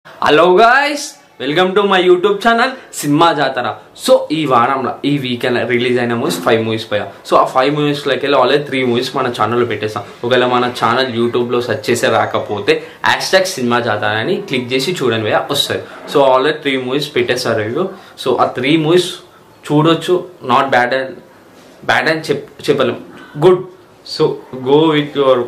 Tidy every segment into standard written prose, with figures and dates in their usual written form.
Hello guys, welcome to my YouTube channel Cinema Jatara. So ee varamla ee weekend release aina movies 5 movies paya. So aa 5 movies like already 3 movies mana channel lo pettesam. Okala mana channel YouTube lo search chese రాకపోతే #cinema jatara ani click చేసి చూడండి భయ్యా వస్తాయి. So already 3 movies పెట్టేసారు review. So ఆ 3 movies చూడొచ్చు, not bad and చెప్పలేం, good. So go with your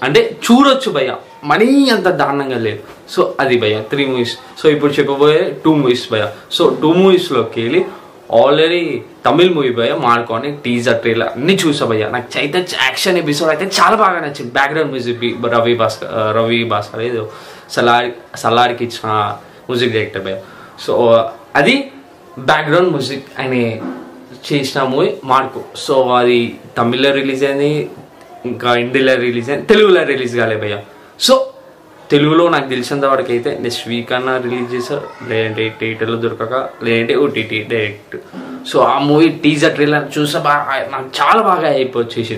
అంటే చూడొచ్చు భయ్యా, మనీ అంత దారుణంగా లేదు. సో అది భయ్యా 3 మూవీస్. సో ఇప్పుడు చెప్పబోయే 2 మూవీస్ భయ్యా. సో 2 మూవీస్లోకి వెళ్ళి ఆల్రెడీ తమిళ్ మూవీ భయ్యా మార్కోని టీజర్ ట్రైలర్ అన్ని చూసా భయ్యా. నాకు అయితే యాక్షన్ ఎపిసోడ్ అయితే చాలా బాగా నచ్చింది. బ్యాక్గ్రౌండ్ మ్యూజిక్ రవి భాస్కర్ ఏదో సలార్కి ఇచ్చిన మ్యూజిక్ డైరెక్టర్ భయ్యా. సో అది బ్యాక్గ్రౌండ్ మ్యూజిక్ అని చేసిన మూవీ మార్కో. సో అది తమిళ్లో రిలీజ్ అయింది, ఇంకా హిందీలో రిలీజ్ అయింది, తెలుగులో రిలీజ్ కాలే భయ్యా. సో తెలుగులో నాకు తెలిసినంత వరకు అయితే నెక్స్ట్ వీక్ అన్నా రిలీజ్ చేశారు, లేదంటే థియేటర్లో దొరకక, లేదంటే ఓటీటీ డైరెక్ట్. సో ఆ మూవీ టీజర్ ట్రైలర్ చూసా బాగా, నాకు చాలా బాగా అయిపోయింది.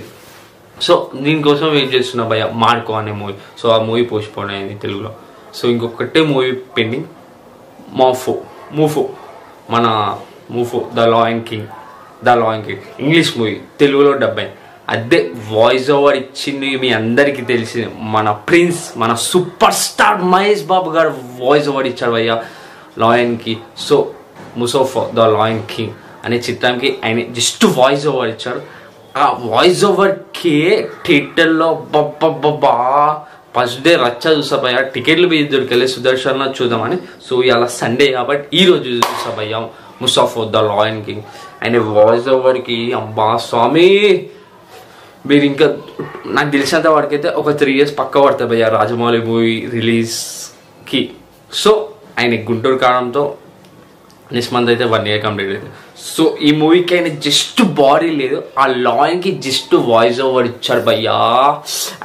సో దీనికోసం వెయిట్ చేస్తున్నా భయ్యా, మార్కో అనే మూవీ. సో ఆ మూవీ పోస్ట్ పోన్ అయింది తెలుగులో. సో ఇంకొకటే మూవీ పెండింగ్, మన Mufasa the lion king English movie, తెలుగులో డబ్బై. అదే వాయిస్ ఓవర్ ఇచ్చింది మీ అందరికీ తెలిసింది, మన ప్రిన్స్, మన సూపర్ స్టార్ మహేష్ బాబు గారు వాయిస్ ఓవర్ ఇచ్చాడు భయ్యా లాయన్కి. సో ముసఫా ద లాయన్ కింగ్ అనే చిత్రానికి ఆయన జస్ట్ వాయిస్ ఓవర్ ఇచ్చాడు. ఆ వాయిస్ ఓవర్కి థియేటర్లో బా ఫస్ట్ డే రచ్చ చూసా భయ్యా. టికెట్లు మీద దొరికెళ్ళి సుదర్శన్లో చూద్దామని. సో ఇలా సండే కాబట్టి ఈరోజు చూసా భయ్యా ముసఫా ద లాయన్ కింగ్. ఆయన వాయిస్ ఓవర్కి అబ్బా స్వామి, మీరు ఇంకా నాకు తెలిసినంత వరకు అయితే ఒక 3 years పక్క పడుతుంది భయ్యా రాజమౌళి మూవీ రిలీజ్కి. సో ఆయన గుంటూరు కావడంతో నెక్స్ట్ మంత్ అయితే 1 year కంప్లీట్ అవుతుంది. సో ఈ మూవీకి ఆయన జస్ట్ బాడీ లేదు, ఆ లాయన్కి జస్ట్ వాయిస్ ఓవర్ ఇచ్చారు భయ్యా.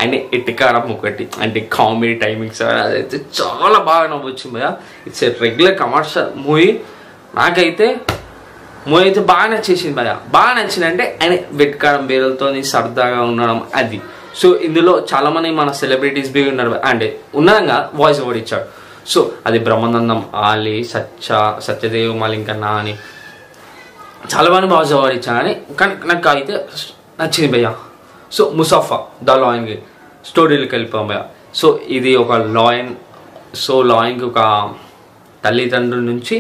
ఆయన ఎట్టికారం ఒకటి అంటే కామెడీ టైమింగ్స్ అదైతే చాలా బాగా నవ్వొచ్చింది భయ్యా. It's a regular commercial movie. నాకైతే మూవీ అయితే బాగా నచ్చేసింది భయ్యా. బాగా నచ్చిందంటే ఆయన వెట్కారం బేరలతో సరదాగా ఉండడం అది. సో ఇందులో చాలామంది మన సెలబ్రిటీస్ బి ఉన్నారు అంటే ఉన్నదంగా వాయిస్ ఓవర్ ఇచ్చాడు. సో అది బ్రహ్మానందం, ఆలీ, సత్యదేవ్ మలింకన్న అని చాలా మంది వాయిస్ ఓవర్ ఇచ్చాను. కానీ నాకు అయితే నచ్చింది భయ్యా. సో ముసఫా ద లాయన్కి స్టోరీలోకి వెళ్ళిపోయాం భయ్యా. సో ఇది ఒక లాయన్. సో లాయన్కి ఒక తల్లిదండ్రుల నుంచి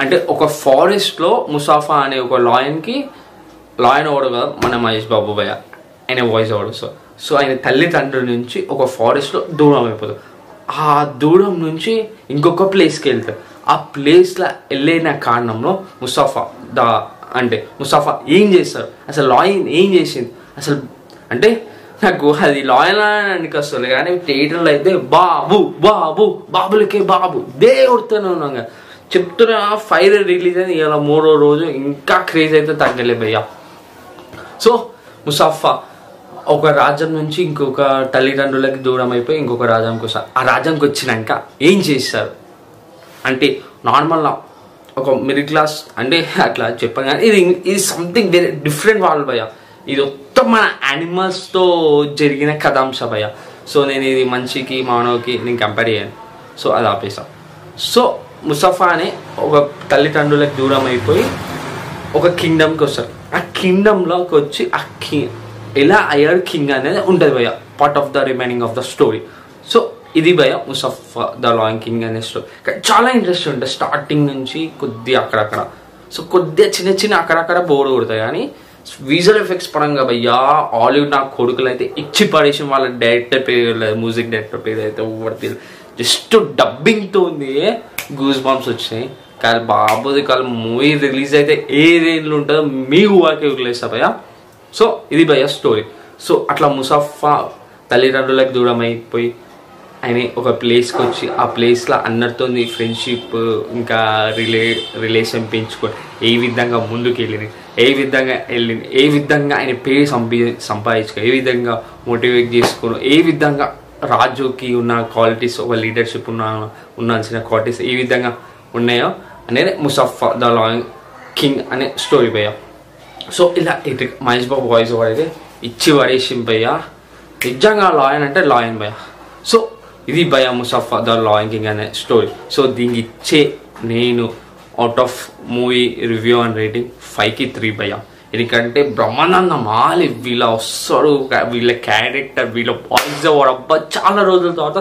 అంటే ఒక ఫారెస్ట్లో ముసాఫా అనే ఒక లాయన్ ఓవడు కదా మన మహేష్ బాబు భయ్య, ఆయన వాయిస్ ఓవడు. సో ఆయన తల్లిదండ్రుల నుంచి ఒక ఫారెస్ట్లో దూరం అయిపోతాడు. ఆ దూరం నుంచి ఇంకొక ప్లేస్కి వెళ్తాడు. ఆ ప్లేస్లో వెళ్ళిన కారణంలో ముసాఫా ఏం చేస్తారు, అసలు లాయన్ ఏం చేసింది అసలు అంటే నాకు అది లాయన్ అని వస్తుంది. కానీ థియేటర్లో అయితే బాబులకే బాబు దేవుడితోనే ఉన్నాం కదా చెప్తున్నా. 5 రిలీజ్ అయింది, ఇలా 3వ రోజు ఇంకా క్రేజ్ అయితే తగ్గలే భయ్యా. సో ముసాఫా ఒక రాజ్యం నుంచి ఇంకొక తల్లిదండ్రులకి దూరం అయిపోయి ఇంకొక రాజ్యంకి వస్తారు. ఆ రాజ్యానికి వచ్చినాక ఏం చేస్తారు అంటే నార్మల్గా ఒక మిడిల్ క్లాస్ అంటే అట్లా చెప్పాను. కానీ ఇది సంథింగ్ వెరీ డిఫరెంట్ వాళ్ళు భయ్యా. ఇది మొత్తం మన యానిమల్స్తో జరిగిన కథాంశ భయ్యా. సో నేను ఇది మనిషికి మానవుకి నేను కంపేర్ చేయను. సో అది ఆపేసాను. సో ముసఫా అనే ఒక తల్లిదండ్రులకు దూరం అయిపోయి ఒక కింగ్డమ్కి వస్తారు. ఆ కింగ్డమ్లోకి వచ్చి ఎలా అయ్యాడు కింగ్ అనేది ఉంటుంది భయ్యా, part of the remaining of the story. So ఇది భయ్యా ముసఫా ద లాయన్ కింగ్ అనే స్టోరీ. చాలా ఇంట్రెస్ట్ ఉంటుంది స్టార్టింగ్ నుంచి కొద్దిగా అక్కడక్కడ. సో కొద్దిగా చిన్న అక్కడక్కడ బోర్డు కొడతాయి. కానీ విజువల్ ఎఫెక్ట్స్ పరంగా భయ్యా హాలీవుడ్ నా కొడుకులు అయితే ఇచ్చి పడేసి వాళ్ళ డైరెక్టర్ పేరు లేదు, మ్యూజిక్ డైరెక్టర్ పేరు అయితే ఓవర్ జస్ట్ డబ్బింగ్తో ఉంది, గూస్ బాంబ్స్ వచ్చినాయి. కానీ బాబుది కాలం మూవీ రిలీజ్ అయితే ఏ రేంజ్లో ఉంటుందో మీ ఊహాకి వదిలేస్తా భయ్యా. సో ఇది భయ్యా స్టోరీ. సో అట్లా ముసఫా తల్లిదండ్రులకు దూరం అయిపోయి ఆయన ఒక ప్లేస్కి వచ్చి ఆ ప్లేస్లో అందరితో ఫ్రెండ్షిప్ ఇంకా రిలేషన్ పెంచుకొని ఏ విధంగా ముందుకు వెళ్ళింది, ఏ విధంగా ఆయన పేరు సంపాదించుకో, ఏ విధంగా మోటివేట్ చేసుకుని, ఏ విధంగా రాజుకి ఉన్న క్వాలిటీస్, ఒక లీడర్షిప్ ఉండాల్సిన క్వాలిటీస్ ఏ విధంగా ఉన్నాయో అనేది ముసఫా ద లాయన్ కింగ్ అనే స్టోరీ భయ్యా. సో ఇలా మహేష్ బాబు వాయిస్ ఓవర్ అయితే ఇచ్చి పడేసి భయ్యా. నిజంగా లాయన్ అంటే లాయన్ భయ్యా. సో ఇది భయ ముసఫర్ ద లాయన్ కింగ్ అనే స్టోరీ. సో దీనికి ఇచ్చే నేను out of movie review and rating 5కి 3 భయ. ఎందుకంటే బ్రహ్మానంద మాలి వీళ్ళ వస్తాడు, వీళ్ళ క్యారెక్టర్, వీళ్ళ వాయిస్ ఓవర్ అబ్బా చాలా రోజుల తర్వాత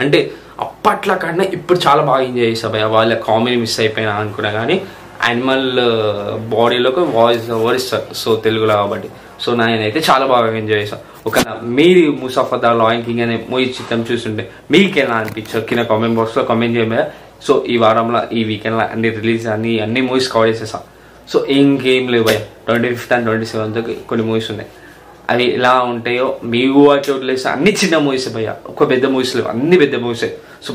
అంటే అప్పట్లో కన్నా ఇప్పుడు చాలా బాగా ఎంజాయ్ చేసా భయ. వాళ్ళ కామెడీ మిస్ అయిపోయినా అనుకున్నా కానీ యానిమల్ బాడీలోకి వాయిస్ ఓవర్ ఇస్తారు సో తెలుగులో కాబట్టి. సో నేనైతే చాలా బాగా ఎంజాయ్ చేశాను. ఒక మీరు ముసఫర్ ద లాయన్ కింగ్ అనే మూవీ చిత్రం చూస్తుంటే మీకు ఎలా అనిపించారు కింద కామెంట్ బాక్స్లో కామెంట్ చేయమా. సో ఈ వారంలో ఈ వీకెండ్లో అన్ని రిలీజ్ అన్ని మూవీస్ కవర్ చేసేసా. సో ఇంకేం లేవు భయ. 25th and 27th కొన్ని మూవీస్ ఉన్నాయి. అవి ఎలా ఉంటాయో మీ ఊరికి వదిలేసి అన్ని చిన్న మూవీస్ భయ్య. ఒక పెద్ద మూవీస్ లేవు, అన్ని పెద్ద మూవీసే. సో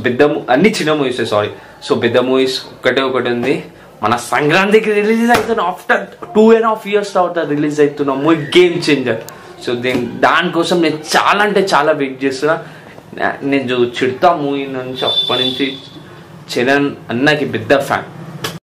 అన్ని చిన్న మూవీసే సారీ. సో పెద్ద మూవీస్ ఒకటి ఉంది. మన సంక్రాంతికి రిలీజ్ అవుతున్న ఆఫ్టర్ 2.5 years తర్వాత రిలీజ్ అవుతున్న మూవీ గేమ్ చేంజర్. సో దానికోసం నేను చాలా అంటే చాలా వెయిట్ చేస్తున్నా. నేను చిడతా మూవీ నుంచి అప్పటి నుంచి చరణ్ అన్నకి పెద్ద ఫ్యాన్.